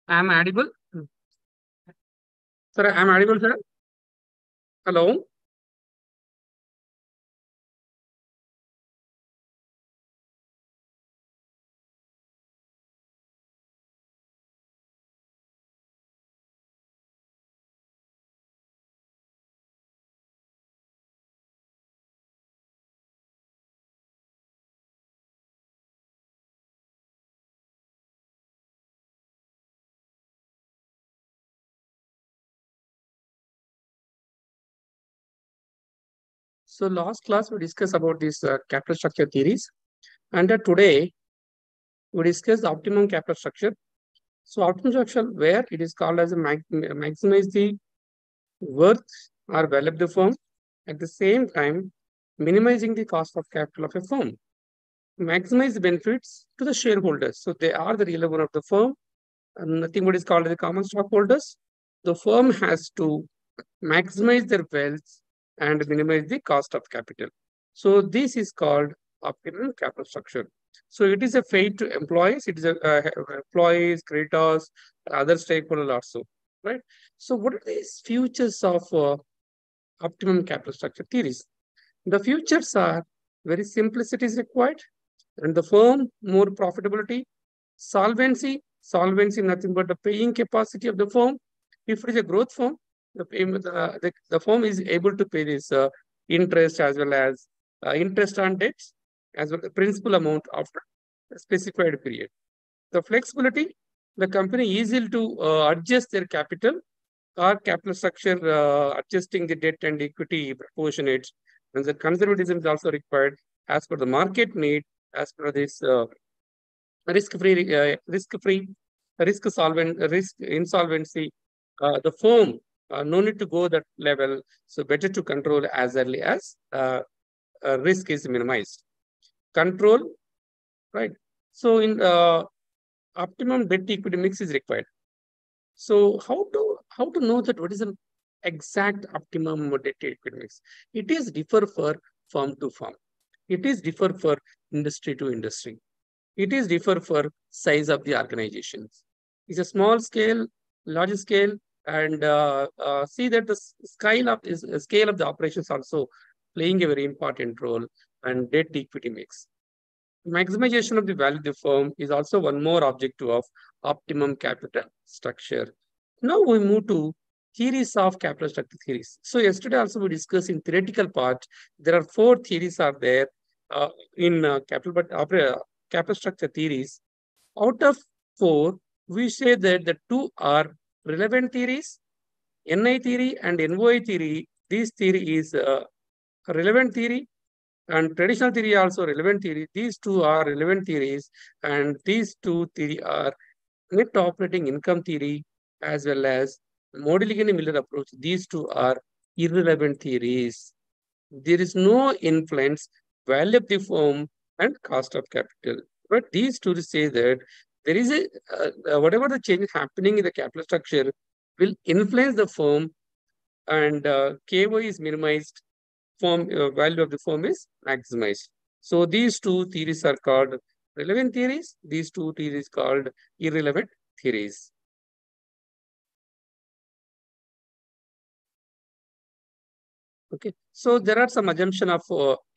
I'm audible. Sir, I'm audible, sir. Hello. So last class we discussed about this capital structure theories, and today we discuss the optimum capital structure. So optimum structure where it is called as a maximize the worth or value of the firm at the same time minimizing the cost of capital of a firm. Maximize the benefits to the shareholders. So they are the real owner of the firm, and nothing what is called as the common stockholders. The firm has to maximize their wealth and minimize the cost of capital. So this is called optimal capital structure. So it is a fate to employees, it is a employees, creditors, other stakeholders also, right? So what are these futures of optimum capital structure theories? The futures are very simplicity is required, and the firm more profitability, solvency nothing but the paying capacity of the firm. If it is a growth firm, the firm is able to pay this interest as well as interest on debts as well as principal amount after a specified period. The flexibility, the company is able to adjust their capital or capital structure, adjusting the debt and equity proportionate. And the conservatism is also required as per the market need, as per this risk insolvency. The firm no need to go that level, so better to control as early as risk is minimized. Control, right? So in optimum debt equity mix is required. So how to know that what is an exact optimum debt equity mix? It is differ for firm to firm. It is differ for industry to industry. It is differ for size of the organizations. It's a small scale, large scale, and see that the scale of the operations also playing a very important role, and debt equity mix. Maximization of the value of the firm is also one more objective of optimum capital structure. Now we move to theories of capital structure theories. So yesterday also we discussed in theoretical part, there are four theories are there in capital structure theories. Out of four, we say that the two are relevant theories, NI theory and NOI theory. This theory is relevant theory and traditional theory also relevant theory. These two are relevant theories, and these two theory are net operating income theory as well as Modigliani Miller approach. These two are irrelevant theories. There is no influence value of the firm and cost of capital. But these two say that there is a whatever the change happening in the capital structure will influence the firm, and KY is minimized, firm value of the firm is maximized. So these two theories are called relevant theories. These two theories called irrelevant theories. Okay. So there are some assumption of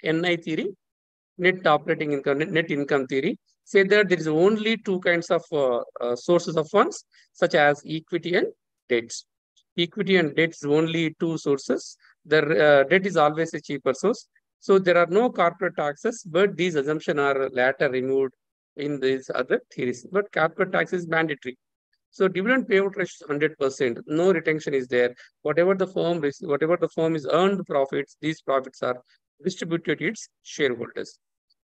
NI theory, net operating income, net income theory. Say that there is only two kinds of sources of funds, such as equity and debts. Equity and debt is only two sources. The debt is always a cheaper source. So there are no corporate taxes, but these assumptions are later removed in these other theories. But corporate tax is mandatory. So dividend payout ratio is 100%. No retention is there. Whatever the firm is earned profits, these profits are distributed to its shareholders.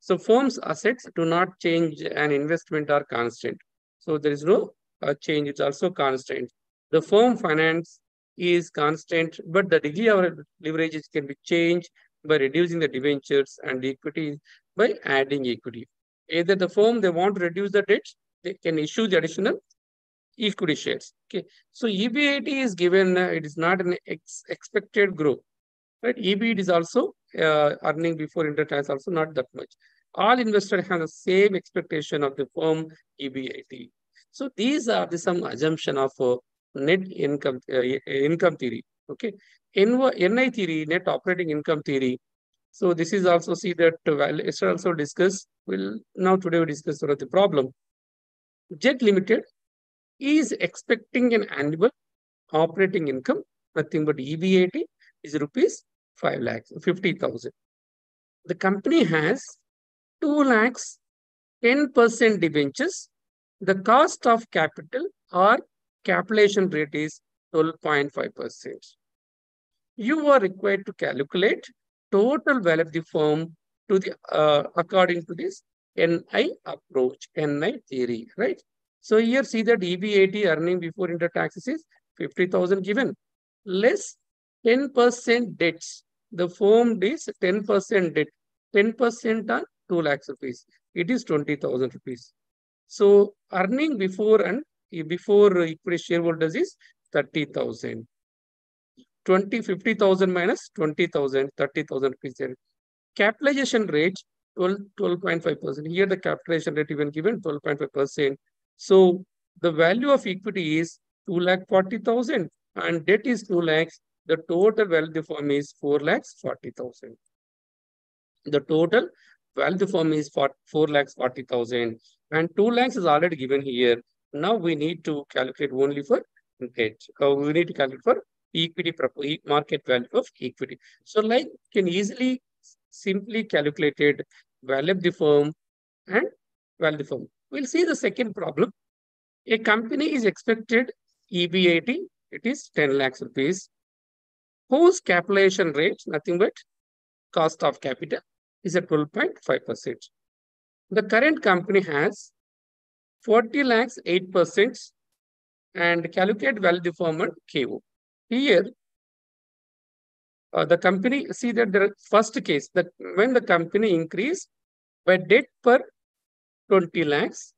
So firm's assets do not change, and investment are constant. So there is no change. It's also constant. The firm finance is constant, but the degree of leverage can be changed by reducing the debentures and the equity by adding equity. Either the firm they want to reduce the debt, they can issue the additional equity shares. Okay, so EBIT is given. It is not an expected growth, right? EBIT is also earning before interest tax also not that much. All investors have the same expectation of the firm EBIT. So these are some assumption of net income income theory. Okay, NI theory, net operating income theory. So this is also see that it's also discussed. Today we discuss sort of the problem. Jet Limited is expecting an annual operating income, nothing but EBAT is rupees 5 lakhs, 50,000. The company has 2 lakhs 10% debentures. The cost of capital or capitalization rate is 12.5%. You are required to calculate total value of the firm to the according to this NI approach, NI theory, right? So here see that EBAT earning before income taxes is 50,000 given, less 10% debts. The firm is 10% debt, 10% on 2 lakhs rupees. It is 20,000 rupees. So earning before equity shareholders is 30,000. 50,000 minus 20,000, 30,000 rupees. Capitalization rate 12.5%. Here the capitalization rate even given 12.5%. So the value of equity is 2,40,000 and debt is 2 lakhs. The total value of the firm is 4,40,000. The total value of the firm is 4,40,000 and 2 lakhs is already given here. Now we need to calculate only for debt. We need to calculate for equity, market value of equity. So like can easily simply calculated value of the firm and value of the firm. We'll see the second problem. A company is expected EBAT, it is 10 lakhs rupees, whose capitalization rate, nothing but cost of capital, is at 12.5%. The current company has 40 lakhs 8% and calculate value of the firm and KO. Here, the company, see that the first case, that when the company increased by debt per 20 lakhs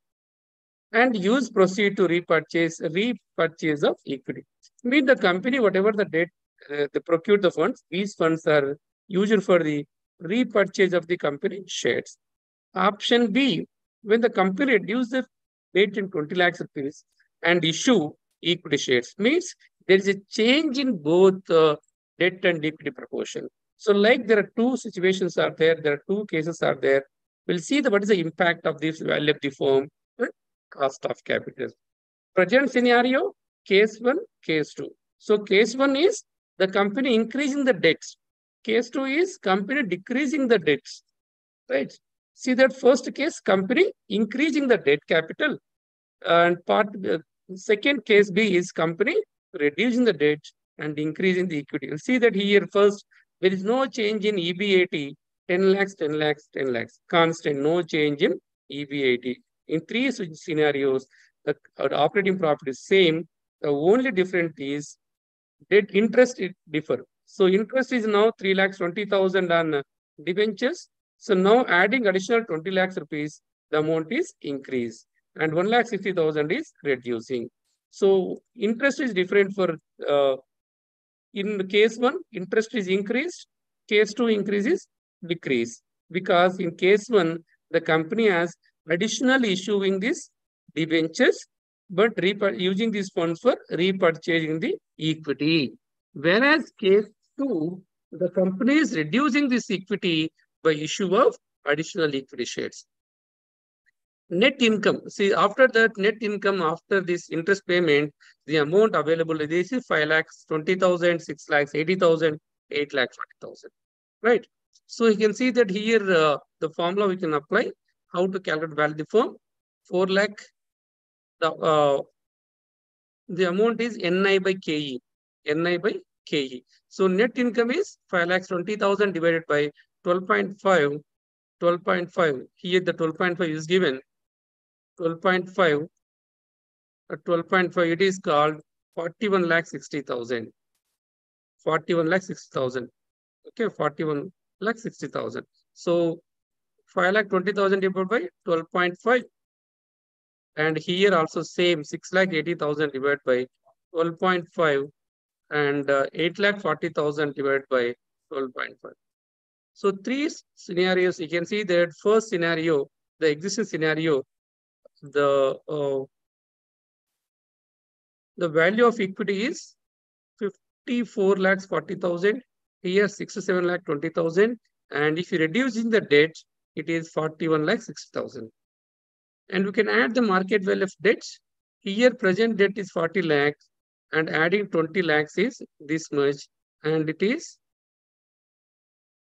and use proceed to repurchase of equity. Mean the company, whatever the debt, they procure the funds, these funds are used for the repurchase of the company shares. Option B, when the company reduce the debt in 20 lakhs rupees and issue equity shares, means there is a change in both debt and equity proportion. So like there are two situations are there are two cases are there. We'll see what is the impact of this value of the firm and cost of capital. Present scenario, case 1, case 2. So case 1 is the company increasing the debts. Case 2 is company decreasing the debts, right? See that first case, company increasing the debt capital, and second case B is company reducing the debt and increasing the equity. You'll see that here first, there is no change in EBAT, 10 lakhs, 10 lakhs, 10 lakhs, constant, no change in EBAT. In three scenarios, the operating profit is same. The only difference is debt interest it differ. So interest is now 3,20,000 on debentures. So now adding additional 20 lakhs rupees, the amount is increased and 1,60,000 is reducing. So interest is different for in case 1, interest is increased. Case 2 increases decrease, because in case 1, the company has additionally issuing this debentures, but using these funds for repurchasing the equity. Whereas case 2, the company is reducing this equity by issue of additional equity shares. Net income. See, after that net income, after this interest payment, the amount available this is 5 lakhs, 20,000, 6 lakhs, 80,000, 8 lakhs, 40,000. Right. So you can see that here the formula we can apply. How to calculate value of the firm? 4 lakh. The amount is NI by KE. NI by KE. So net income is 5 lakhs 20,000 divided by 12.5. 12.5. Here the 12.5 is given. 12.5 at 12.5, it is called 41 lakh 60,000. 41 lakh 60,000. Okay, 41 lakh 60,000. So 5 lakh 20,000 divided by 12.5. And here also same 6 lakh 80,000 divided by 12.5 and 8 lakh 40,000 divided by 12.5. So three scenarios, you can see that first scenario, the existing scenario, the The value of equity is 54 lakhs 40,000. Here 67 lakh 20,000. And if you reducing the debt, it is 41 lakh 60,000. And we can add the market value of debts. Here present debt is 40 lakhs and adding 20 lakhs is this much, and it is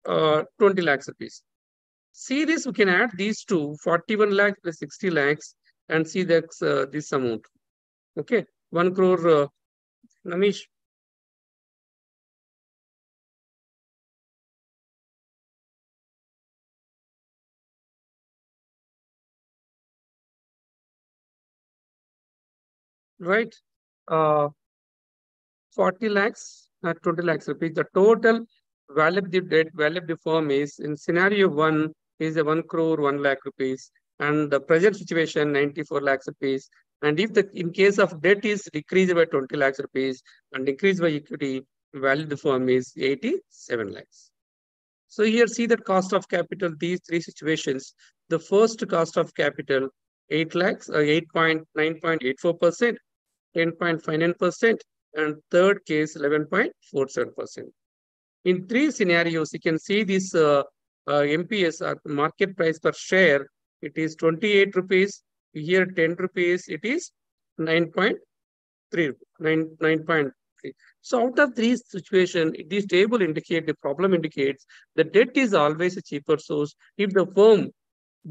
20 lakhs rupees. See this, we can add these two, 41 lakhs plus 60 lakhs, and see that's this amount. Okay, 1 crore, Namish. Right? Uh, 40 lakhs, 20 lakhs rupees. The total value of the debt, value of the firm is in scenario one is a 1 crore 1 lakh rupees, and the present situation 94 lakhs rupees. And if the in case of debt is decreased by 20 lakhs rupees and increased by equity, value of the firm is 87 lakhs. So here see the cost of capital, these three situations. The first cost of capital, 8 lakhs, 8.9.84%, 10.59%, and third case, 11.47%. In three scenarios, you can see this MPS, market price per share, it is 28 rupees. Here 10 rupees, it is 9.3, 9.3. So out of these situation, this table indicate, the problem indicates the debt is always a cheaper source. If the firm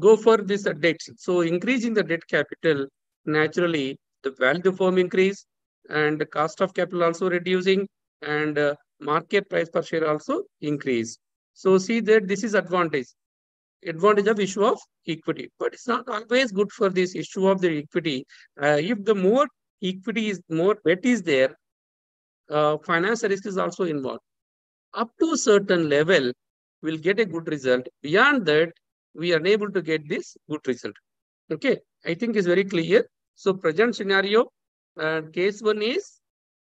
go for this debt, so increasing the debt capital, naturally the value of the firm increase and the cost of capital also reducing, and market price per share also increase. So see that this is advantage of issue of equity, but it's not always good for this issue of the equity. If the more equity is, more debt is there, financial risk is also involved. Up to a certain level, we'll get a good result. Beyond that, we are unable to get this good result. Okay, I think it's very clear. So present scenario, case one is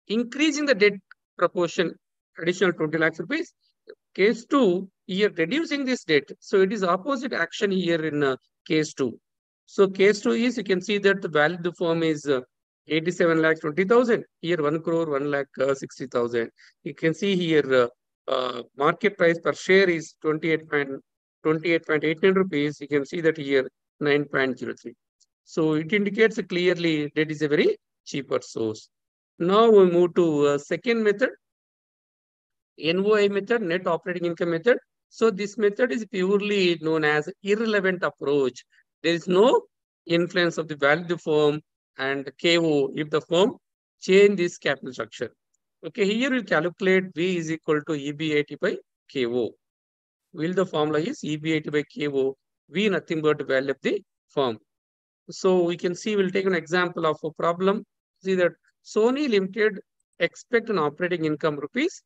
increasing the debt proportion, additional 20 lakhs rupees. Case two, here reducing this debt. So it is opposite action here in case two. So case two is, you can see that the value of the firm is 87 lakhs 20,000. Here 1 crore 1 lakh 60,000. You can see here market price per share is 28.89 rupees. You can see that here 9.03. So it indicates clearly that is a very cheaper source. Now we move to second method, NOI method, net operating income method. So this method is purely known as irrelevant approach. There is no influence of the value of the firm and KO if the firm change this capital structure. Okay, here we calculate V is equal to EB80 by KO. Will the formula is EB80 by KO, V nothing but the value of the firm. So we can see, we'll take an example of a problem. See that Sony Limited expect an operating income rupees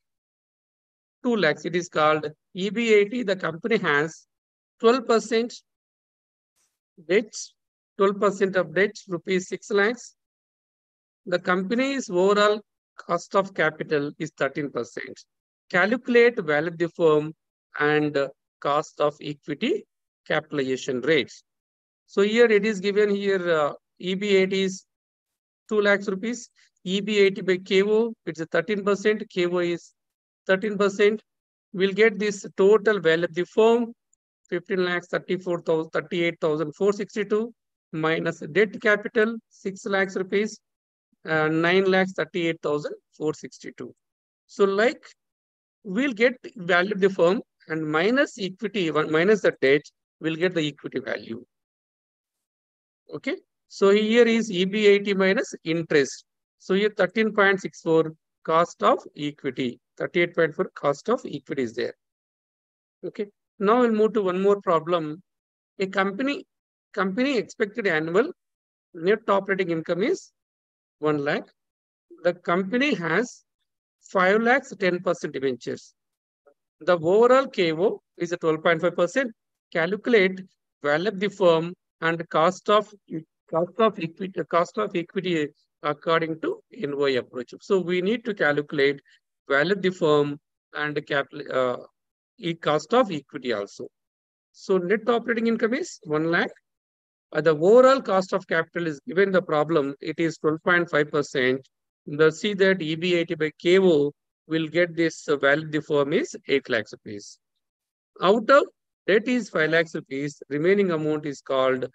2 lakhs. It is called EB80. The company has 12% debts, 12% of debts, rupees 6 lakhs. The company's overall cost of capital is 13%. Calculate value of the firm and cost of equity capitalization rates. So here it is given here EB80 is 2 lakhs rupees. EB80 by KO, it's a 13%. KO is 13%. We'll get this total value of the firm 15 lakhs 38,462 minus debt capital 6 lakhs rupees, 9 lakhs 38,462. So like we'll get value of the firm and minus equity, minus the debt, we'll get the equity value. Okay. So here is EB80 minus interest. So here 13.64 cost of equity, 38.4 cost of equity is there. Okay. Now we'll move to one more problem. A company expected annual net operating income is 1 lakh. The company has 5 lakhs 10% debentures. The overall KO is a 12.5%. Calculate value of the firm and cost of equity according to NOI approach. So we need to calculate value of the firm and cost of equity also. So net operating income is 1 lakh. The overall cost of capital is given the problem, it is 12.5%. See that EB80 by KO will get this value of the firm is 8 lakhs rupees. Out of debt is 5 lakhs rupees, remaining amount is called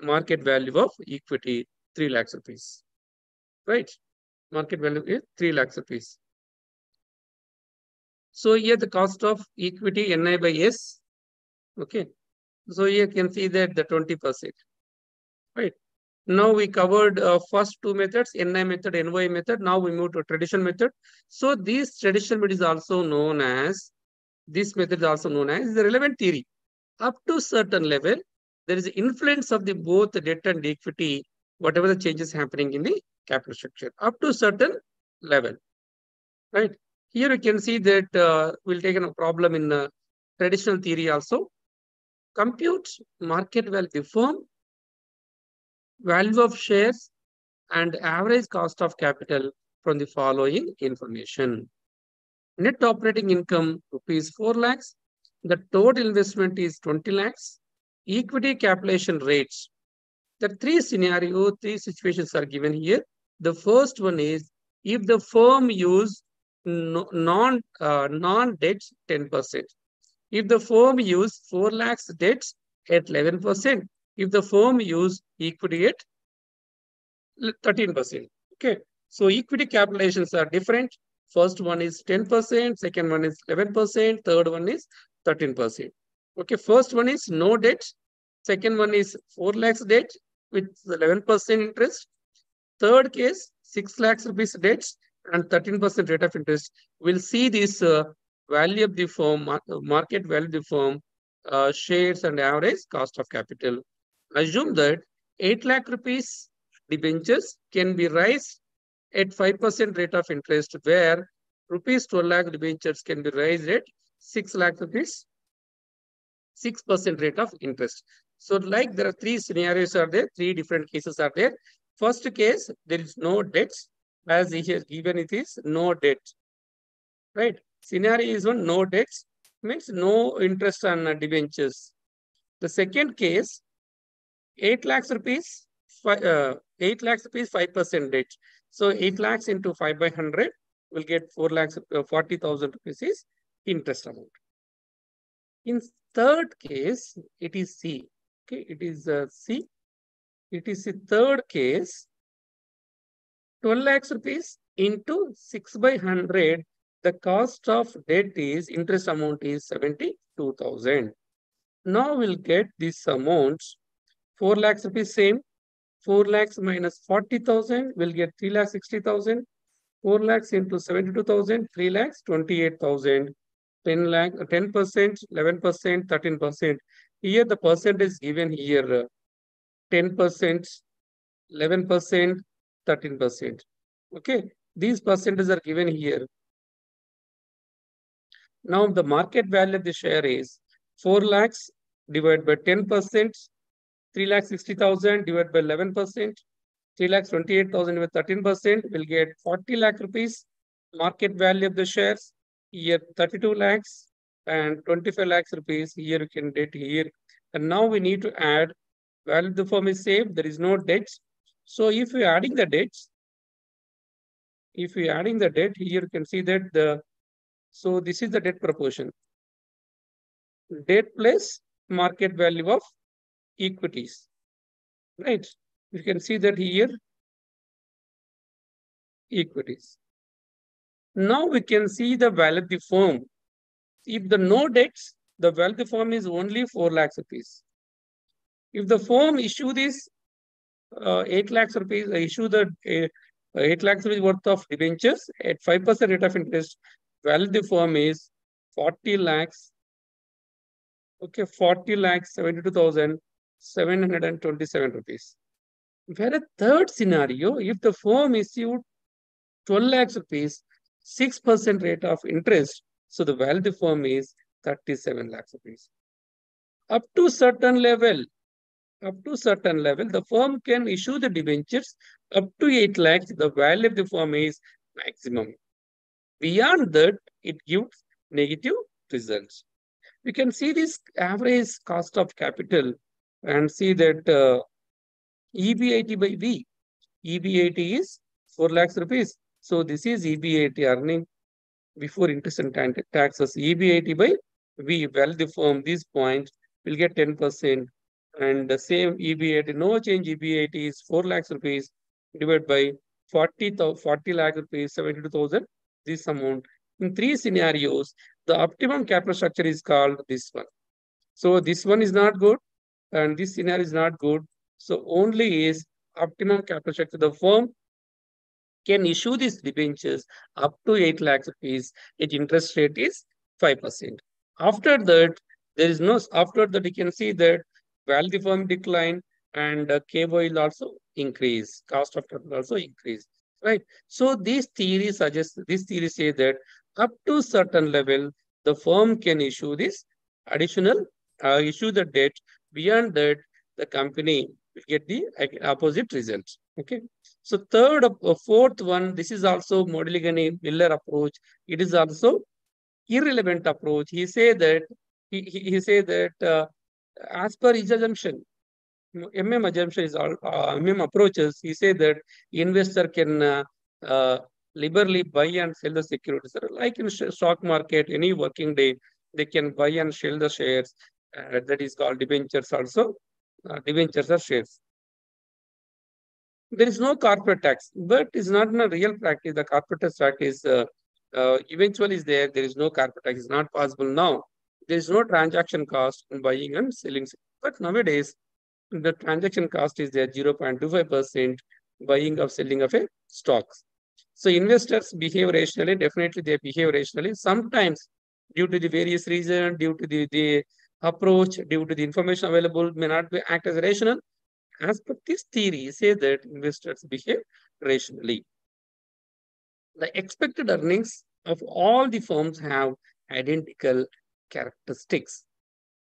market value of equity 3 lakhs rupees. Right? Market value is 3 lakhs rupees. So here the cost of equity NI by S. Okay. So here you can see that the 20%. Right. Now we covered first two methods, NI method, NY method. Now we move to traditional method. So this traditional method is also known as, this method is also known as the relevant theory. Up to certain level, there is influence of the both debt and equity, whatever the changes happening in the capital structure, up to certain level. Right. Here you can see that we'll take a problem in traditional theory also. Compute market value firm, value of shares, and average cost of capital from the following information. Net operating income rupees 4 lakhs. The total investment is 20 lakhs. Equity capitalization rates. The three situations are given here. The first one is if the firm use non-debt 10%. If the firm use 4 lakhs debts at 11%. If the firm use equity at 13%. Okay. So equity capitalizations are different. First one is 10%, second one is 11%, third one is 13%. Okay. First one is no debt. Second one is 4 lakhs debt with 11% interest. Third case, 6 lakhs rupees debts and 13% rate of interest. We'll see this value of the firm, market value of the firm, shares and average cost of capital. Assume that 8 lakh rupees debentures can be raised at 5% rate of interest, where rupees 12 lakh debentures can be raised at 6 lakh rupees, 6% rate of interest. So like there are three scenarios are there, three different cases are there. First case, there is no debts, as here given it is no debt. Right? Scenario is one, no debts, means no interest on debentures. The second case, 8 lakhs rupees, 8 lakhs rupees, 5% debt. So 8 lakhs into 5 by 100 will get 4 lakhs, 40,000 rupees is interest amount. In third case, it is C. Okay, it is C. It is the third case, 12 lakhs rupees into 6 by 100. The cost of debt is, interest amount is 72,000. Now we'll get this amount, 4 lakhs rupees same. 4 lakhs minus 40,000 will get 3 lakhs 60,000. 4 lakhs into 72,000, 3 lakhs 28,000. 10 lakh, 10%, 11%, 13%. Here the percent is given here 10%, 11%, 13%. Okay, these percentages are given here. Now the market value of the share is 4 lakhs divided by 10%, 3 lakhs 60,000 divided by 11%, 3 lakhs 28,000 with 13% will get 40 lakh rupees. Market value of the shares here 32 lakhs and 25 lakhs rupees. Here you can get here. And now we need to add value of the firm is same. There is no debts. So if we are adding the debts, here you can see that so this is the debt proportion. Debt plus market value of equities. Right? You can see that here equities. Now we can see the value of the firm. If the no debts, the value of the firm is only 4 lakhs rupees. If the firm issue this 8 lakhs rupees, issue the 8 lakhs rupees worth of debentures at 5% rate of interest, value of the firm is 40 lakhs. Okay, 40 lakhs 72,727 rupees. Where a third scenario, if the firm issued 12 lakhs rupees, 6% rate of interest, so the value of the firm is 37 lakhs rupees. Up to certain level, the firm can issue the debentures up to 8 lakhs. The value of the firm is maximum. Beyond that, it gives negative results. We can see this average cost of capital and see that EB80 by V. EB80 is 4 lakhs rupees. So this is EBIT earning before interest and taxes. EBIT by V, well, the firm, this point will get 10%. And the same EBIT, no change EBIT is 4 lakhs rupees divided by 40 lakh rupees, 72,000, this amount. In 3 scenarios, the optimum capital structure is called this one. So this one is not good and this scenario is not good. So only is optimum capital structure. The firm can issue these debentures up to 8 lakhs rupees. Its interest rate is 5%. After that, there is no, after that, you can see that value the firm decline and KY will also increase, cost of capital also increase, right? So these theories suggest, this theory say that up to certain level, the firm can issue this additional, issue the debt. Beyond that, the company will get the opposite result, okay? So fourth one, this is also Modigliani Miller approach. It is also irrelevant approach. He say that as per his assumption, assumption is all approaches. He say that investor can liberally buy and sell the securities. Like in stock market, any working day, they can buy and sell the shares. That is called debentures also. Debentures are shares. There is no corporate tax, but it's not in a real practice. The corporate tax is eventually is there. There is no corporate tax. It's not possible now. There is no transaction cost in buying and selling. But nowadays, the transaction cost is there 0.25% buying or selling of a stocks. So investors behave rationally. Definitely, they behave rationally. Sometimes, due to the various reasons, due to the approach, due to the information available, may not be act as rational. As per this theory, say that investors behave rationally. The expected earnings of all the firms have identical characteristics.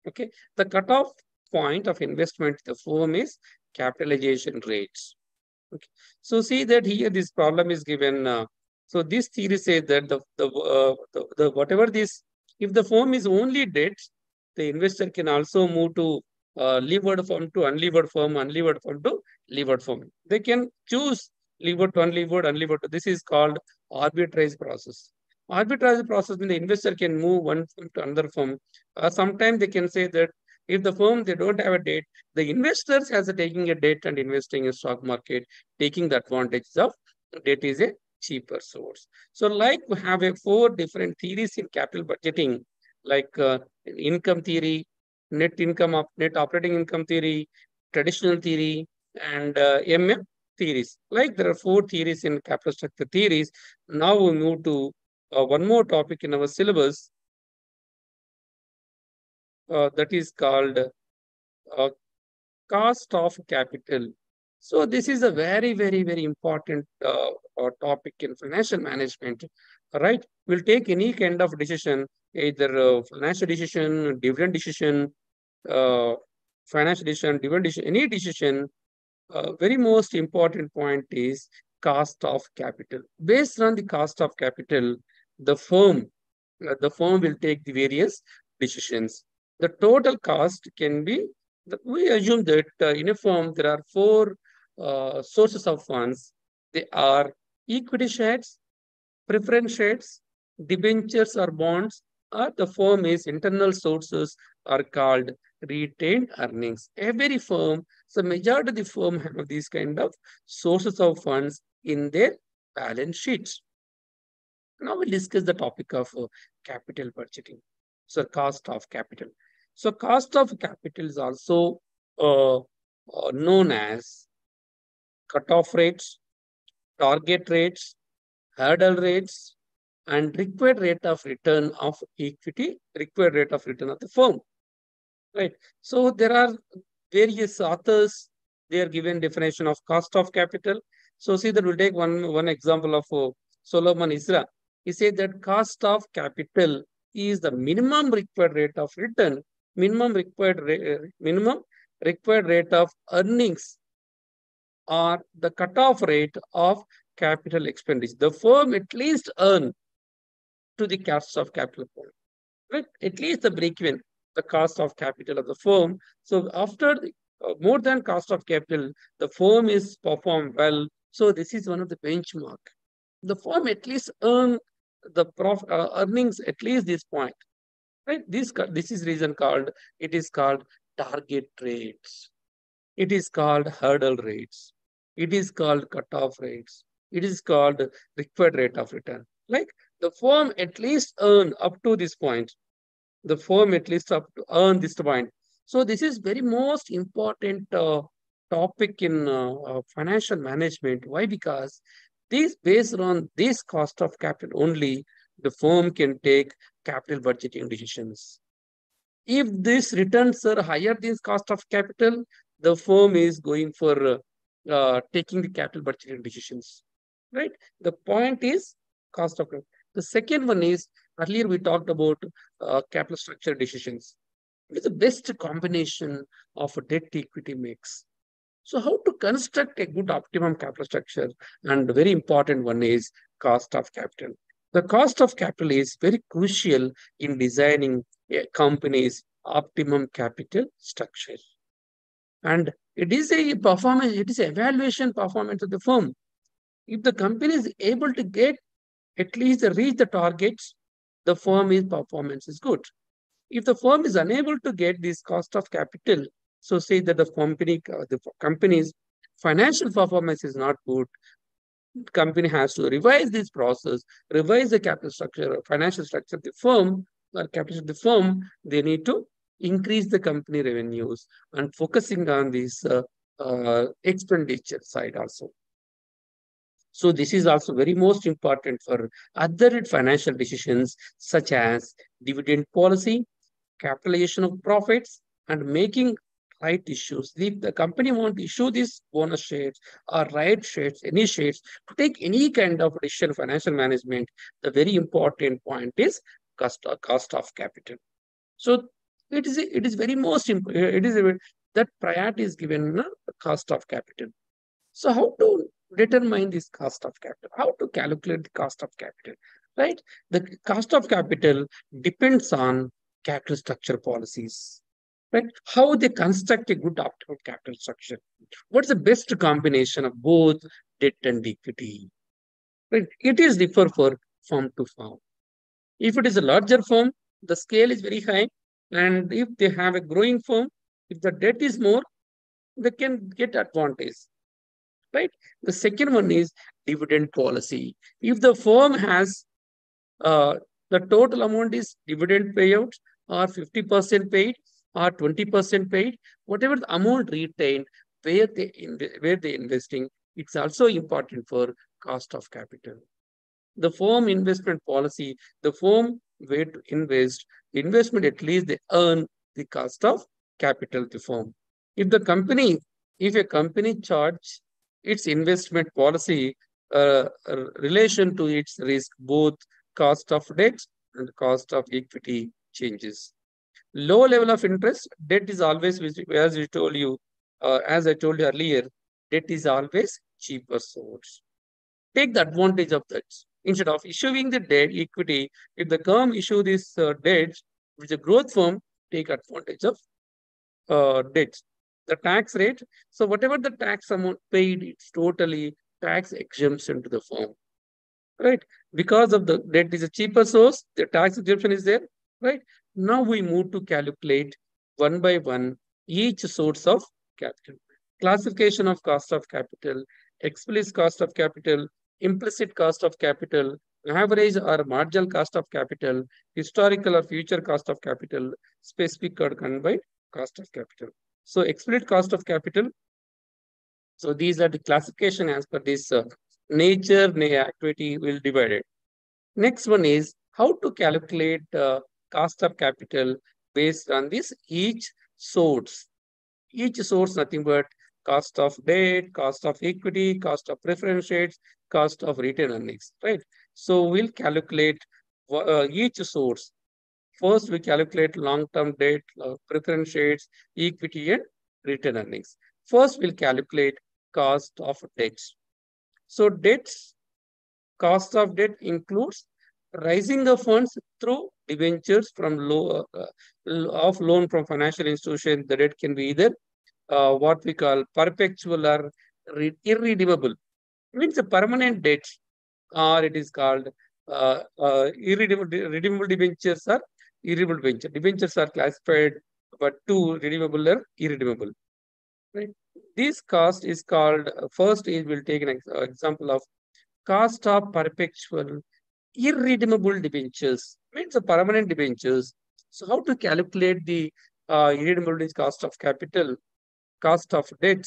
Okay, the cutoff point of investment the firm is capitalization rates. Okay, so see that here this problem is given. So this theory says that the whatever this, if the firm is only debt, the investor can also move to levered firm to unlevered firm, unlevered firm to levered firm. They can choose levered to unlevered, unlevered to. This is called arbitrage process. Arbitrage process means the investor can move one firm to another firm. Sometimes they can say that if the firm they don't have a debt, the investors has a taking a debt and investing in stock market, taking the advantage of debt is a cheaper source. So like we have 4 different theories in capital budgeting, like income theory, net operating income theory, traditional theory, and MM theories. Like there are 4 theories in capital structure theories. Now we move to one more topic in our syllabus that is called cost of capital. So this is a very, very, very important topic in financial management, right? We'll take any kind of decision, either financial decision, dividend decision, financial decision, dividend decision, any decision. Very most important point is cost of capital. Based on the cost of capital, the firm will take the various decisions. The total cost can be, we assume that in a firm there are 4 sources of funds. They are equity shares, preference shares, debentures or bonds, or the firm is internal sources are called retained earnings. Every firm, so majority of the firm have these kind of sources of funds in their balance sheets. Now we'll discuss the topic of capital budgeting. So cost of capital. So cost of capital is also known as cutoff rates, target rates, hurdle rates, and required rate of return of equity, required rate of return of the firm. Right. So there are various authors, they are given definition of cost of capital. So see that we'll take one example of Solomon Isra. He said that cost of capital is the minimum required rate of return, minimum required rate of earnings, or the cutoff rate of capital expenditure. The firm at least earn to the cost of capital point, right? At least the break-even, the cost of capital of the firm. So after more than cost of capital, the firm is performed well, So this is one of the benchmark. The firm at least earn the earnings at least this point, right? This is reason called, it is called target rates. It is called hurdle rates. It is called cutoff rates. It is called required rate of return. Like the firm at least earn up to this point. The firm at least up to earn this point. So this is very most important topic in financial management. Why? Because this based on this cost of capital only, the firm can take capital budgeting decisions. If these returns are higher than cost of capital, the firm is going for taking the capital budgeting decisions, right? The point is cost of capital. The second one is, earlier we talked about capital structure decisions. It is the best combination of a debt equity mix. So how to construct a good optimum capital structure? And the very important one is cost of capital. The cost of capital is very crucial in designing a company's optimum capital structure. And it is a performance, it is evaluation performance of the firm. If the company is able to get at least reach the targets, the firm's performance is good. If the firm is unable to get this cost of capital, so say that the company's financial performance is not good, company has to revise this process, revise the capital structure, financial structure of the firm, or capital of the firm. They need to increase the company revenues and focusing on this expenditure side also. So this is also very most important for other financial decisions such as dividend policy, capitalization of profits, and making right issues. If the company want to issue these bonus shares or right shares, any shares, to take any kind of decision financial management, the very important point is cost of capital. So it is very most important. That priority is given the cost of capital. So how to determine this cost of capital? How to calculate the cost of capital, right? The cost of capital depends on capital structure policies, right? How they construct a good optimal capital structure. What's the best combination of both debt and equity, right? It is differ for firm to firm. If it is a larger firm, the scale is very high. And if they have a growing firm, if the debt is more, they can get advantage, right? The second one is dividend policy. If the firm has the total amount is dividend payout or 50% paid or 20% paid, whatever the amount retained, where they investing, it's also important for cost of capital. The firm investment policy, the firm where to invest, investment at least they earn the cost of capital to firm. If a company charge its investment policy relation to its risk, both cost of debt and cost of equity changes. Low level of interest, debt is always, as we told you, as I told you earlier, debt is always cheaper source. Take the advantage of that. Instead of issuing the debt equity, if the firm issue this debt, which is a growth firm, take advantage of debt. The tax rate, so whatever the tax amount paid, it's totally tax exemption to the firm, right? Because of the debt is a cheaper source, the tax exemption is there, right? Now we move to calculate one by one each source of capital. Classification of cost of capital, explicit cost of capital, implicit cost of capital, average or marginal cost of capital, historical or future cost of capital, specific or combined cost of capital. So explicit cost of capital. So these are the classification as per this nature, activity will divide it. Next one is how to calculate cost of capital based on this each source. Each source nothing but cost of debt, cost of equity, cost of preference rates, cost of retained earnings, right? So we'll calculate each source. First, we calculate long-term debt, preference rates, equity, and retained earnings. First, we'll calculate cost of debts. So debts, cost of debt includes raising the funds through debentures from loan from financial institution. The debt can be either what we call perpetual or irredeemable. Means a permanent debt, or it is called redeemable debentures or irredeemable debenture. Debentures are classified but two, redeemable or irredeemable. Right? This cost is called, first is we'll take an example of cost of perpetual irredeemable debentures. Means a permanent debentures. So how to calculate the irredeemable cost of capital, cost of debt?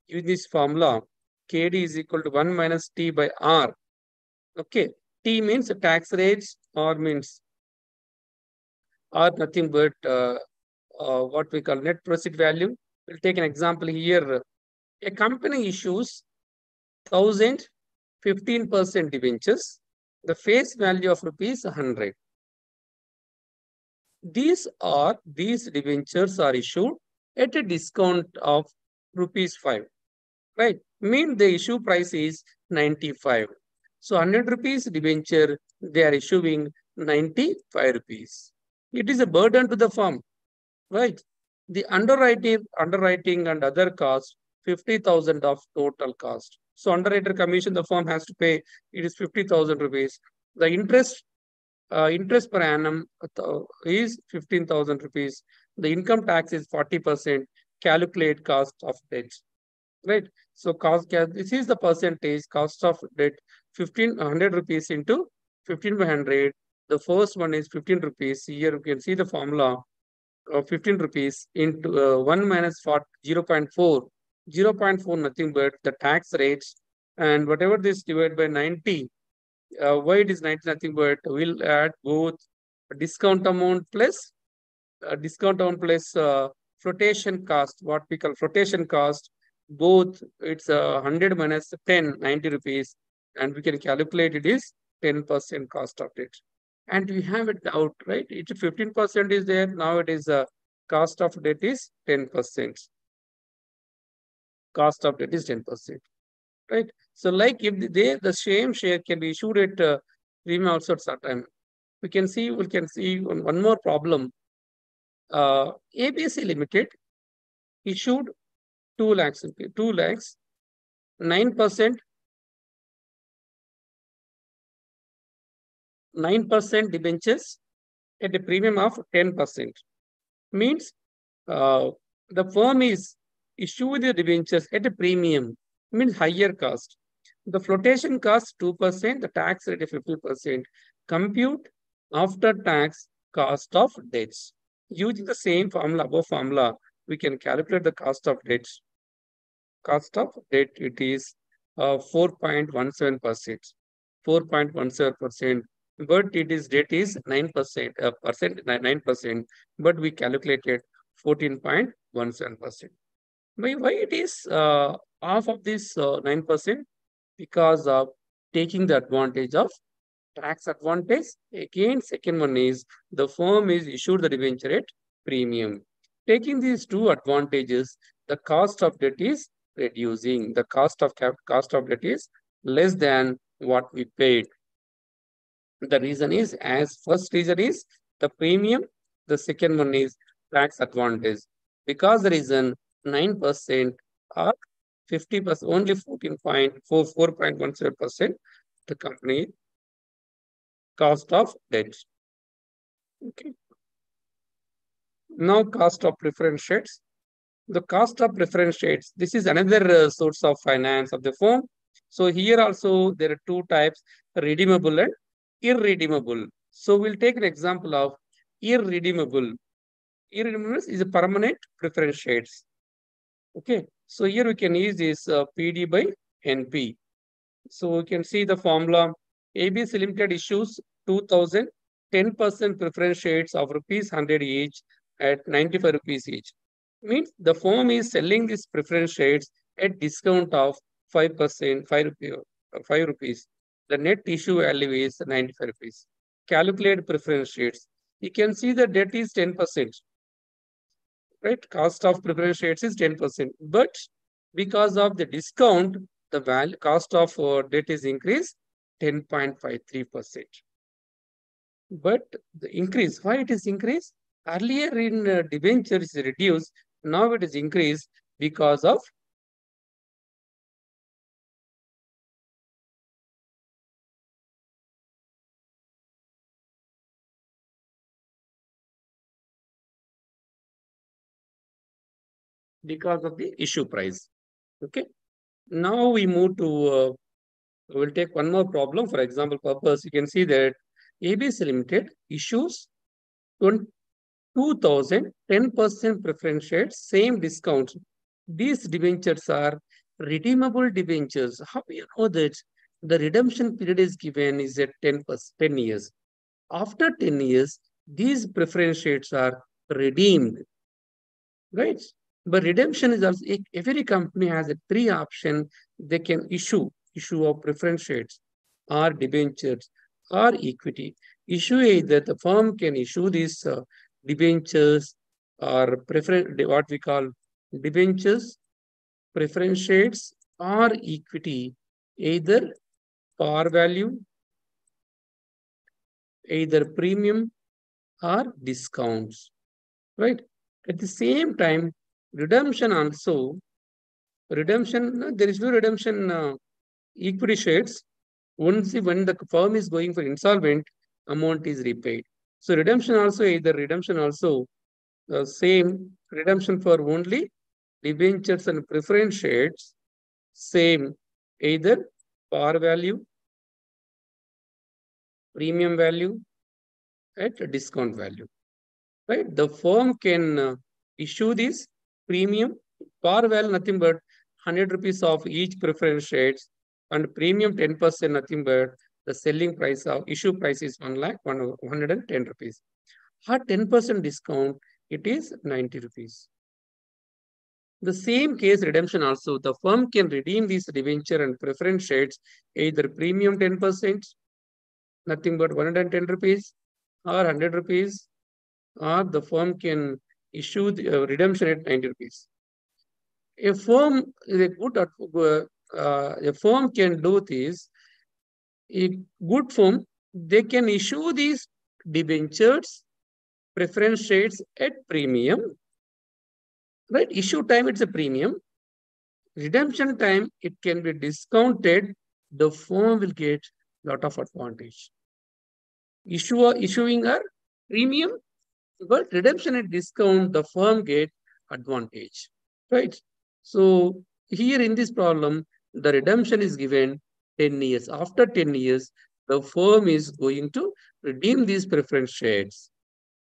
Use this formula. KD is equal to 1 minus T by R. Okay. T means tax rates, or means or nothing but what we call net proceed value. We'll take an example here. A company issues 1,000 15% debentures. The face value of rupees 100. These debentures are issued at a discount of rupees 5. Right? Mean the issue price is 95. So 100 rupees debenture, they are issuing 95 rupees. It is a burden to the firm, right? The underwriting and other costs, 50,000 of total cost. So underwriter commission the firm has to pay, it is 50,000 rupees. The interest per annum is 15,000 rupees. The income tax is 40%. Calculate cost of debt. Right. So this is the percentage cost of debt, 1,500 rupees into 15 by 100. The first one is 15 rupees. Here you can see the formula of 15 rupees into 1 minus 0.4. 0.4 nothing but the tax rates, and whatever this divided by 90. Why it is 90 nothing but we'll add both discount amount plus flotation cost, what we call flotation cost. Both it's 100 minus 10, 90 rupees, and we can calculate it is 10% cost of it. And we have it out, right? It's 15% is there. Now it is cost of debt is 10%. Cost of debt is 10%, right? So like if the same share can be issued at premium also at certain time. We can see one more problem. ABC Limited issued 2 lakhs, 2 lakhs, 9%, 9% debentures at a premium of 10%. Means the firm is issuing the debentures at a premium, means higher cost. The flotation cost 2%, the tax rate is 50%. Compute after tax cost of debts. Using the same formula, above formula, we can calculate the cost of debts. Cost of debt, it is 4.17%. 4.17%, but it is debt is 9%, 9%, but we calculated 14.17%. Why it is half of this 9%? Because of taking the advantage of tax advantage. Again, second one is the firm is issued the debenture at premium. Taking these two advantages, the cost of debt is reducing. The cost of debt is less than what we paid. The reason is, first reason is the premium. The second one is tax advantage. Because the reason 9% or 50%, only 4.17%, the company cost of debt. Okay. Now cost of preference shares. The cost of preference shares, this is another source of finance of the firm. So here also there are two types, redeemable and irredeemable. So we'll take an example of irredeemable. Irredeemable is a permanent preference shares. Okay. So here we can use this PD by NP. So we can see the formula. ABC Limited issues 2,000 10% preference shares of rupees 100 each at 95 rupees each. Means the firm is selling these preference shares at discount of 5%, 5 rupees. The net issue value is 95 rupees. Calculate preference shares. You can see the debt is 10%. Right? Cost of preference shares is 10%. But because of the discount, the value cost of debt is increased 10.53%. But the increase, why it is increased? Earlier in debenture is reduced, now it is increased because of because of the issue price. Okay. Now we move to, we'll take one more problem. For example purpose, you can see that ABC Limited issues 2000 10% preference shares, same discount. These debentures are redeemable debentures. How do you know that the redemption period is given is at 10 years? After 10 years, these preference shares are redeemed, right? But redemption is also, every company has a three option. They can issue of preference shares or debentures or equity. Issue either the firm can issue these debentures or what we call debentures, preference shares or equity, either par value, either premium or discounts, right? At the same time, redemption also, there is no redemption equity shares. Once when the firm is going for insolvent, amount is repaid. So redemption also, same redemption for only debentures and preference shares, same either par value, premium value, at discount value, right? The firm can issue this premium, par value nothing but 100 rupees of each preference shares, and premium 10% nothing but the selling price of issue price is 110 rupees. At 10% discount, it is 90 rupees. The same case redemption also, the firm can redeem these debenture and preference shares, either premium 10%, nothing but 110 rupees, or 100 rupees, or the firm can issue the redemption at 90 rupees. A firm is a firm can do this. A good firm, they can issue these debentures, preference shares at premium, right? Issue time, it's a premium. Redemption time, it can be discounted. The firm will get lot of advantage. Issuing a premium, but redemption at discount, the firm get advantage, right? So here in this problem, the redemption is given 10 years. After 10 years, the firm is going to redeem these preference shares,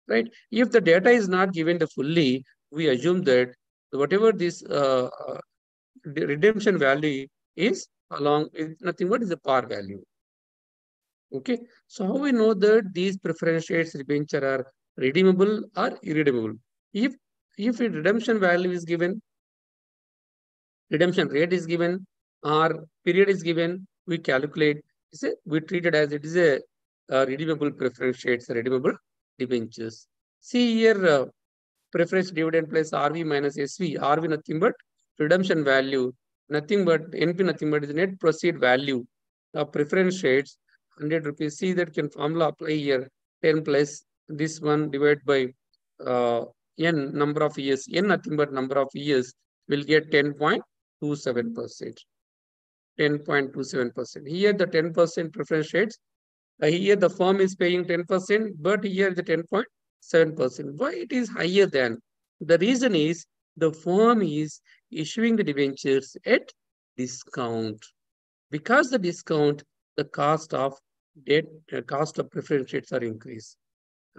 right? If the data is not given fully, we assume that whatever this the redemption value is along with nothing but is a par value. Okay, so how we know that these preference shares debenture are redeemable or irredeemable? If a redemption value is given, redemption rate is given, or period is given, we calculate. We treat it as it is a redeemable preference shares, redeemable debentures. See here, preference dividend plus RV minus SV. RV nothing but redemption value, nothing but NP nothing but is net proceed value of preference shares, 100 rupees. See that can formula apply here. 10 plus this one divided by n number of years. N nothing but number of years will get 10.27%. 10.27%. Here the 10% preference shares. Here the firm is paying 10%, but here the 10.7%. Why it is higher than? The reason is the firm is issuing the debentures at discount. Because the discount, the cost of debt, cost of preference shares are increased.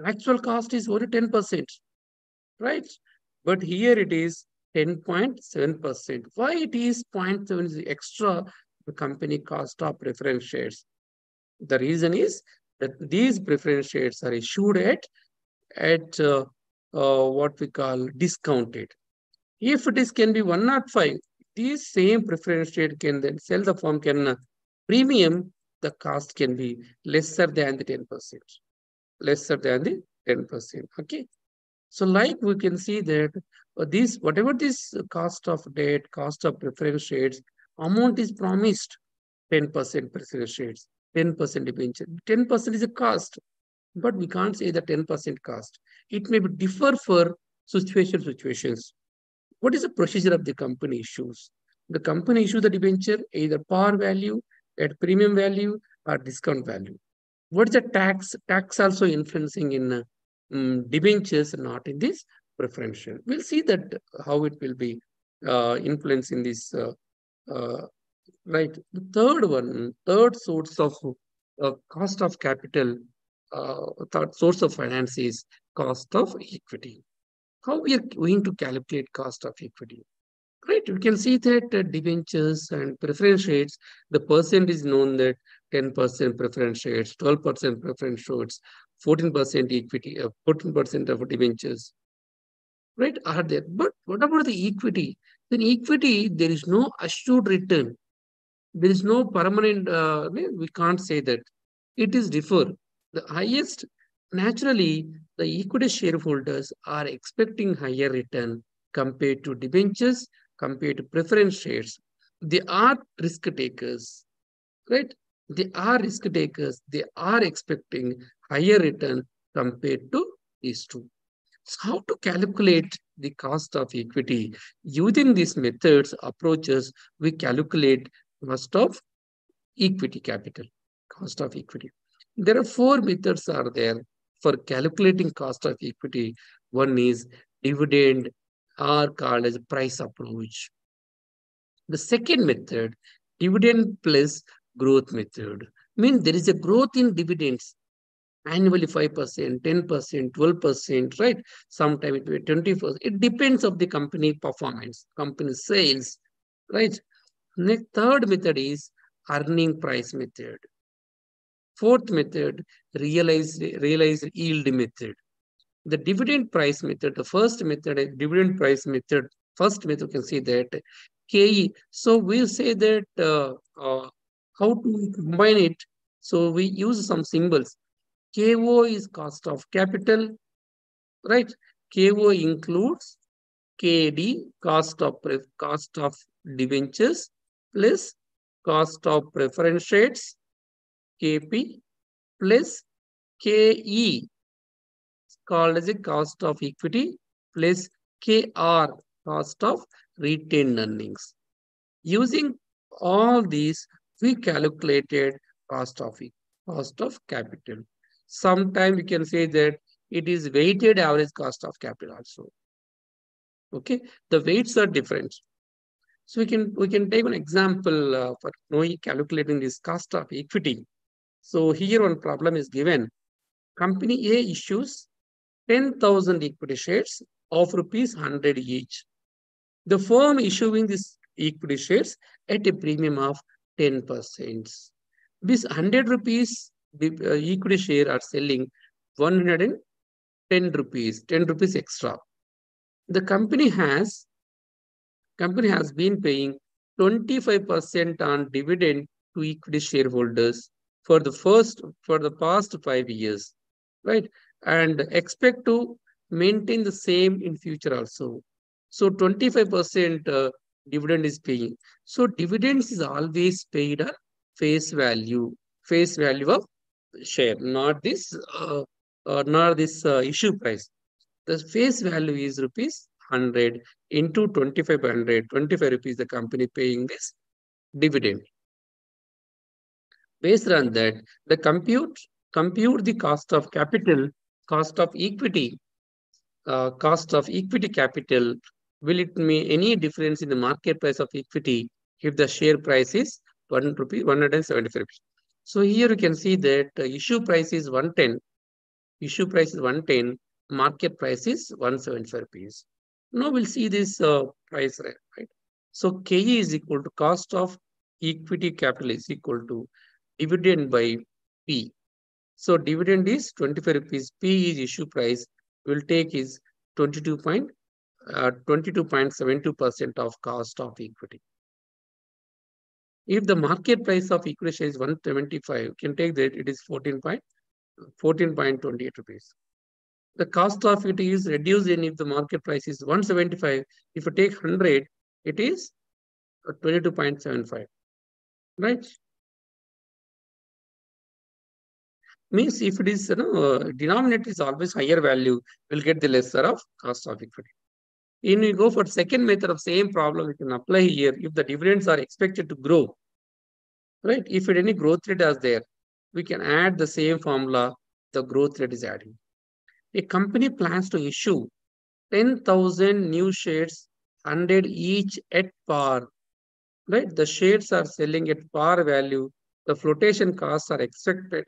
Actual cost is only 10%, right? But here it is 10.7%. Why it is 0.7 is the extra the company cost of preference shares? The reason is that these preference shares are issued at what we call discounted. If it is can be 105, these same preference share can then sell the firm can premium, the cost can be lesser than the 10%. Lesser than the 10%. Okay. So like we can see that whatever this cost of debt, cost of preference shares, amount is promised 10% preference shares, 10% debenture. 10% is a cost, but we can't say the 10% cost. It may differ for situations. What is the procedure of the company issues? The company issues the debenture either par value, at premium value, or discount value. What is the tax? Tax also influencing in debentures, not in this preferential. We'll see that how it will be influencing this. Right. The third source of cost of capital, third source of finance is cost of equity. How we are going to calculate cost of equity? Right. You can see that debentures and preference rates, the percent is known that 10% preference rates, 12% preference rates, 14% equity, 14% of debentures, right, are there. But what about the equity? Then equity, there is no assured return. There is no permanent, we can't say that. It is differ. The highest, naturally, the equity shareholders are expecting higher return compared to debentures, compared to preference shares. They are risk takers, right? They are risk takers. They are expecting higher return compared to these two. So how to calculate the cost of equity? Using these methods, approaches, we calculate cost of equity capital, cost of equity. There are four methods are there for calculating cost of equity. One is dividend, or called as price approach. The second method, dividend plus growth method. Means there is a growth in dividends annually 5%, 10%, 12%, right? Sometimes it will be 20%. It depends of the company performance, company sales, right? Next, third method is earning price method. Fourth method, realized yield method. The dividend price method, the first method, dividend price method, first method, you can see that KE. So we'll say that how to combine it. So we use some symbols. KO is cost of capital, right? KO includes KD, cost of debentures, plus cost of preference shares, KP, plus KE, called as a cost of equity, plus KR, cost of retained earnings. Using all these, we calculated cost of capital. Sometimes we can say that it is weighted average cost of capital also. Okay, the weights are different. So we can take an example for knowing calculating this cost of equity. So here one problem is given. Company A issues 10,000 equity shares of ₹100 each. The firm issuing this equity shares at a premium of 10%. This 100 rupees equity share are selling 110 rupees, 10 rupees extra. The company has been paying 25% on dividend to equity shareholders for the past 5 years, right? And expect to maintain the same in future also. So 25% dividend is paying. So dividends is always paid at face value of share, not this issue price. The face value is ₹100 into 25 by 100, 25 rupees the company paying this dividend. Based on that, the compute the cost of capital, cost of equity capital. Will it make any difference in the market price of equity if the share price is ₹175? So here you can see that issue price is 110. Issue price is 110. Market price is 175 rupees. Now we'll see this price, right? So KE is equal to cost of equity capital is equal to dividend by P. So dividend is 25 rupees. P is issue price. We'll take is 22.72% of cost of equity. If the market price of equity share is 175, you can take that it is 14.28 rupees. The cost of it is reduced in if the market price is 175. If you take 100, it is 22.75, right? Means if it is, denominator is always higher value, we'll get the lesser of cost of equity. When we go for second method of same problem, we can apply here. If the dividends are expected to grow, right? If any growth rate is there, we can add the same formula, the growth rate is adding. A company plans to issue 10,000 new shares, 100 each at par, right? The shares are selling at par value. The flotation costs are expected,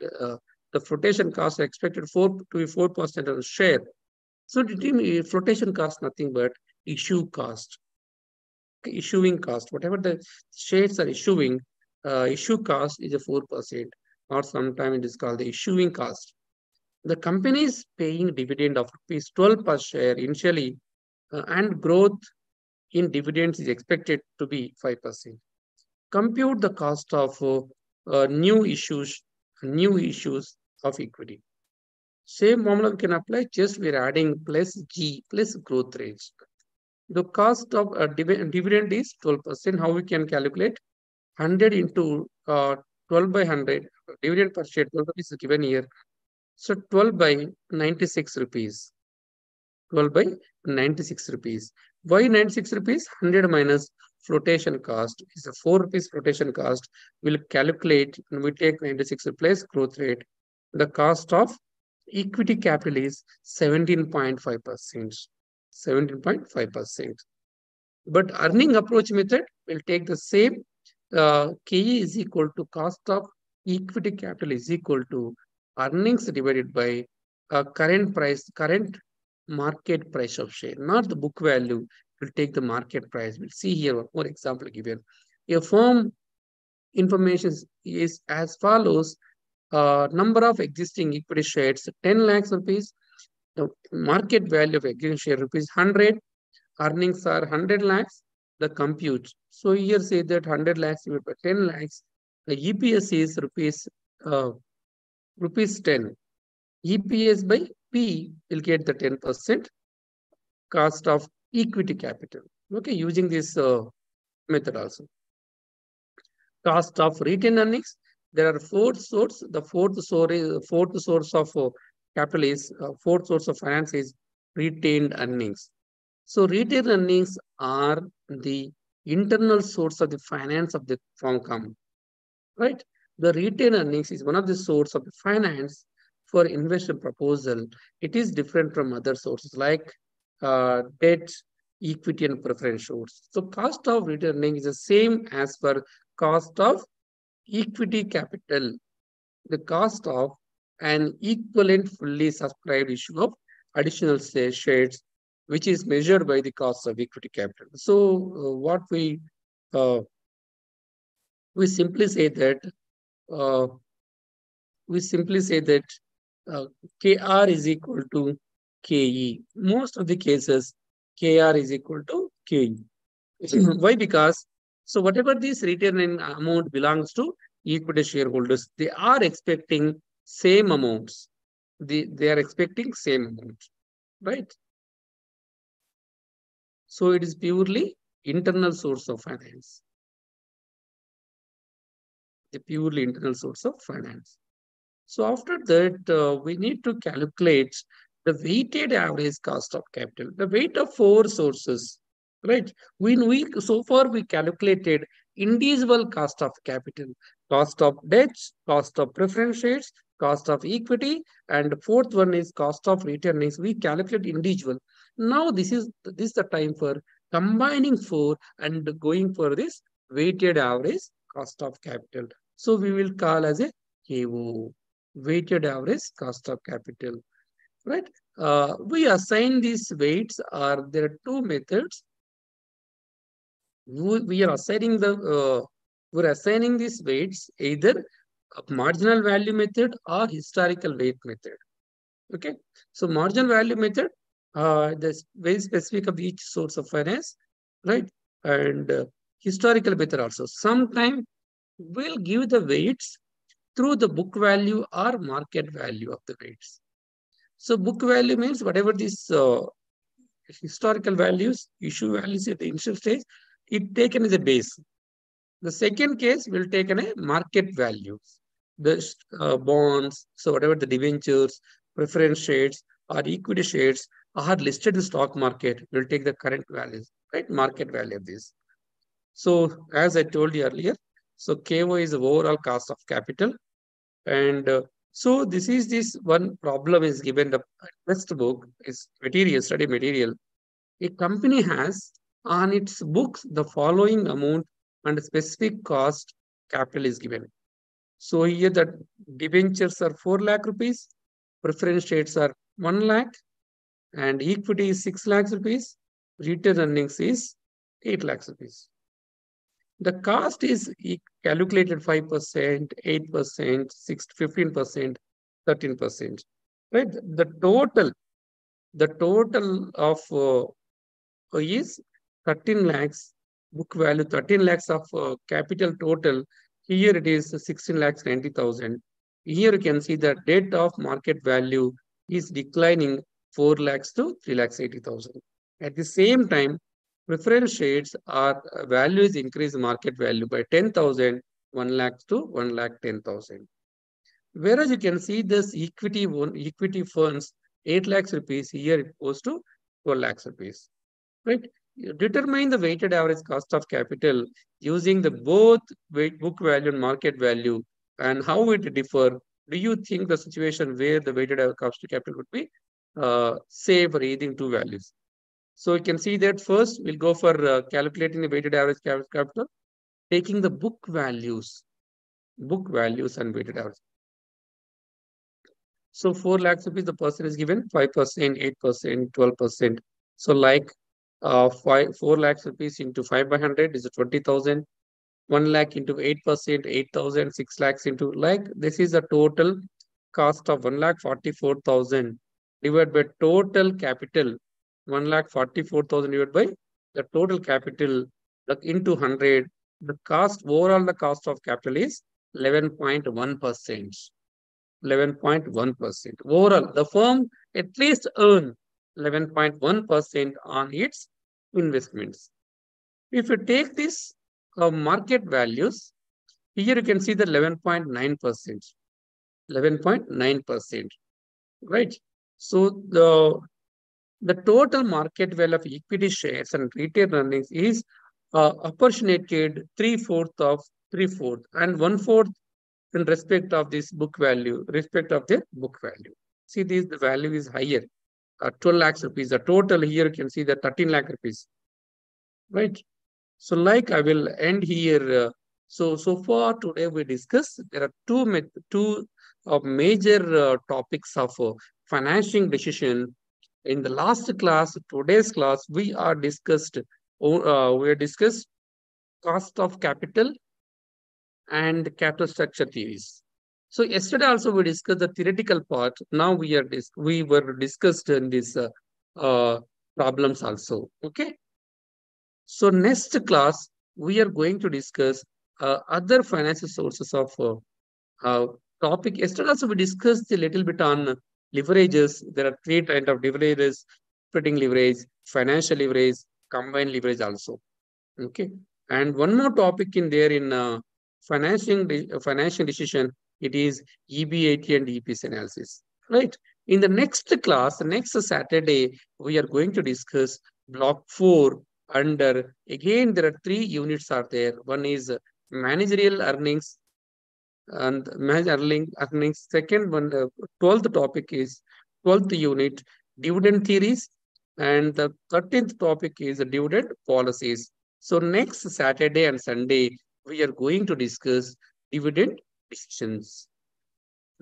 the flotation costs are expected 4 to be 4% of the share. So the flotation cost nothing but issue cost, issuing cost, whatever the shares are issuing, issue cost is a 4%, or sometimes it is called the issuing cost. The company is paying dividend of rupees 12 per share initially, and growth in dividends is expected to be 5%. Compute the cost of new issues of equity. Same formula we can apply, just we're adding plus G plus growth rates. The cost of dividend is 12%. How we can calculate? 100 into 12 by 100, dividend per share, 12 rupees is given here. So 12 by 96 rupees. 12 by 96 rupees. Why 96 rupees? 100 minus flotation cost is a 4 rupees flotation cost. We'll calculate, and we take 96 replace growth rate. The cost of equity capital is 17.5%. 17.5%. But earning approach method will take the same. KE is equal to cost of equity capital is equal to earnings divided by current market price of share, not the book value. We'll take the market price. We'll see here one more example given. A firm information is as follows. Number of existing equity shares, 10 lakhs rupees. The market value of existing share rupees 100. Earnings are 100 lakhs. The compute. So here say that 100 lakhs divided by 10 lakhs. The EPS is rupees 10. EPS by P will get the 10% cost of equity capital. Okay, using this method also. Cost of retained earnings. There are four sources. The fourth source of capital is fourth source of finance is retained earnings. So retained earnings are the internal source of the finance of the firm, right? The retained earnings is one of the source of the finance for investment proposal. It is different from other sources like debt, equity, and preference source. So cost of retained earnings is the same as for cost of equity capital. The cost of an equivalent fully subscribed issue of additional shares, which is measured by the cost of equity capital. So what we simply say that KR is equal to KE. Most of the cases, KR is equal to KE. Why? Because so whatever this retained amount belongs to equity shareholders, they are expecting same amounts. They are expecting same amount, right? So it is purely internal source of finance. The purely internal source of finance. So after that, we need to calculate the weighted average cost of capital, the weight of four sources, right? So far we calculated individual cost of capital, cost of debts, cost of preference shares, cost of equity, and fourth one is cost of returns. We calculate individual. Now this is the time for combining four and going for this weighted average cost of capital. So we will call as a KO, weighted average cost of capital, right? We assign these weights, or there are two methods. We are assigning we're assigning these weights either a marginal value method or historical weight method. Okay, so marginal value method, that's very specific of each source of finance, right? And historical method also. Sometimes we'll give the weights through the book value or market value of the weights. So book value means whatever these historical values, issue values at the initial stage, it taken as a base. The second case will take a market values, the bonds, so whatever the debentures, preference shares, or equity shares are listed in the stock market, will take the current values, right? Market value of this. So as I told you earlier, so KO is the overall cost of capital. And so this one problem is given the textbook is material, study material. A company has on its books the following amount and specific cost capital is given. So here the debentures are 4 lakh rupees, preference shares are 1 lakh, and equity is 6 lakhs rupees, retained earnings is 8 lakhs rupees. The cost is calculated 5%, 8%, 15%, 13%. Right? The total of is 13 lakhs book value, 13 lakhs of capital total. Here it is 16 lakhs 90,000. Here you can see the debt of market value is declining 4 lakhs to 3 lakhs 80,000. At the same time, preference shares are value is increased market value by 10,000, 1 lakh to 1 lakh 10,000. Whereas you can see this equity funds 8 lakhs rupees, here it goes to 12 lakhs rupees. Right? You determine the weighted average cost of capital using the both book value and market value, and how it differ. Do you think the situation where the weighted average cost of capital would be same for either two values? So you can see that first we'll go for calculating the weighted average capital, taking the book values and weighted average. So 4 lakhs rupees, the person is given 5%, 8%, 12%. So like 4 lakhs rupees into 5 by 100 is 20,000. 1 lakh into 8%, 8,000, 6 lakhs into like this is the total cost of 1,44,000 divided by total capital 1,44,000 divided by the total capital into 100. The cost overall the cost of capital is 11.1%. 11.1%. Overall, the firm at least earn 11.1% on its investments. If you take this market values, here you can see the 11.9%. 11.9%. Right? So the total market value of equity shares and retained earnings is apportionated 3/4 of 3/4 and 1/4 in respect of this book value, respect of the book value. See, the value is higher, 12 lakhs rupees. The total here you can see the 13 lakh rupees, right? So like I will end here. So far today we discussed, there are two major topics of financing decision. In the last class, today's class, we discussed cost of capital and capital structure theories. So yesterday also we discussed the theoretical part. Now we were discussed in these problems also. Okay. So next class we are going to discuss other financial sources of topic. Yesterday also we discussed a little bit on leverages. There are three kinds of leverages: operating leverage, financial leverage, combined leverage also. Okay. And one more topic in there in financial decision, it is EBIT and EPS analysis. Right. In the next class, next Saturday, we are going to discuss block 4 under, again, there are 3 units are there. One is managerial earnings and managerial earnings. Second one, 12th topic is 12th unit, dividend theories. And the 13th topic is dividend policies. So next Saturday and Sunday, we are going to discuss dividend decisions.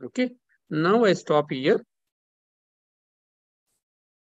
Okay. Now I stop here.